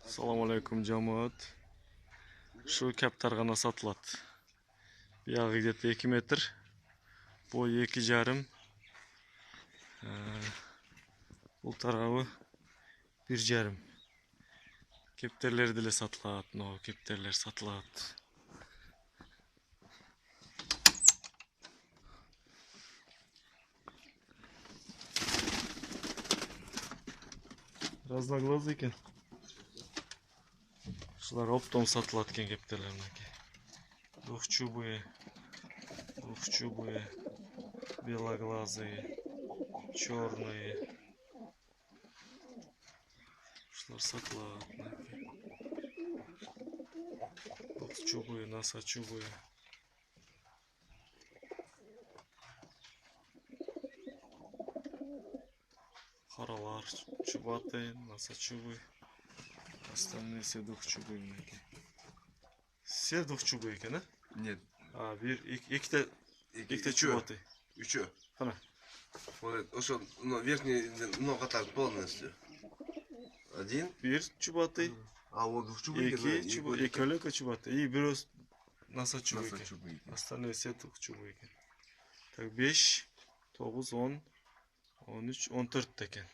Assalomu alaykum jamoat. Shu kaptarg'ana sotiladi. Buyog'i где-то 2 metr, bo'yi 2,5. Bu tarafı 1,5. Kepterleri de sotiladi. No, kepterler sotiladi. Разноглазый ekan. Shular oптом sotiladigan kepterlarniki. Двухчубые, белоглазые, черные. Shular sotiladi. Двухчубые, носочубые. Qaralar чубатые, носочубые. Остальные все двухчубые. Все двухчубые ekan, a? Нет. Ikkita чубатый. Üçü. Qana. Вот, верхний нога так полностью. Один. Bir чубатый. А вот двухчубый. Ikki чубатый. И biroz носочубый. Носочубый. Остальные все двухчубые. Так 5, 9, 10, 13, 14 ekan.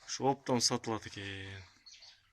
Shu optom sotiladi ekan.